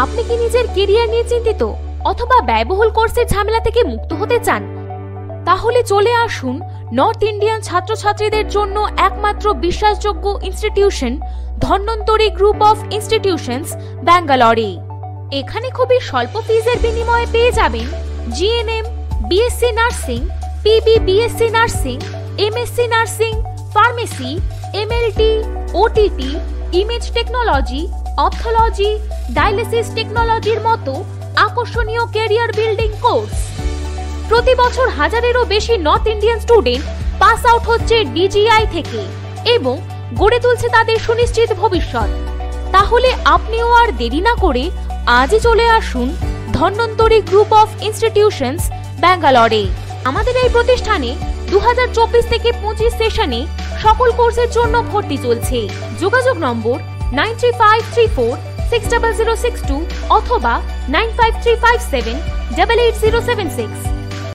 আপনি কি নিজের কেরিয়ার নিয়ে চিন্তিত অথবা ব্যয়বহুল কোর্সের ঝামেলা থেকে মুক্ত হতে চান? তাহলে চলে আসুন নর্থ ইন্ডিয়ান ছাত্রছাত্রীদের জন্য একমাত্র বিশ্বাসযোগ্য institution Dhanvantari group of institutions, ব্যাঙ্গালোরে। এখানে খুবই স্বল্প ফিজের বিনিময়ে পেয়ে যাবেন GNM, BSc nursing, PB BSc nursing, MSc nursing, pharmacy, MLT, OTT, image technology, ophthalmology, dialysis টেকনোলজির মতো আকর্ষণীয় ক্যারিয়ার বিল্ডিং কোর্স। প্রতি বছর হাজারেরও বেশি north Indian student pass out হচ্ছে ডিজিআই থেকে এবং গড়ে তুলছে তাদের সুনিশ্চিত ভবিষ্যৎ। তাহলে আপনিও আর দেরি না করে আজই চলে আসুন ধন্বন্তরী গ্রুপ অফ ইনস্টিটিউশনস, ব্যাঙ্গালোরে। আমাদের এই প্রতিষ্ঠানে 2024 থেকে 25 সেশনে সকল কোর্সের জন্য ভর্তি চলছে। যোগাযোগ নম্বর 9353460062 অথবা 95357888076।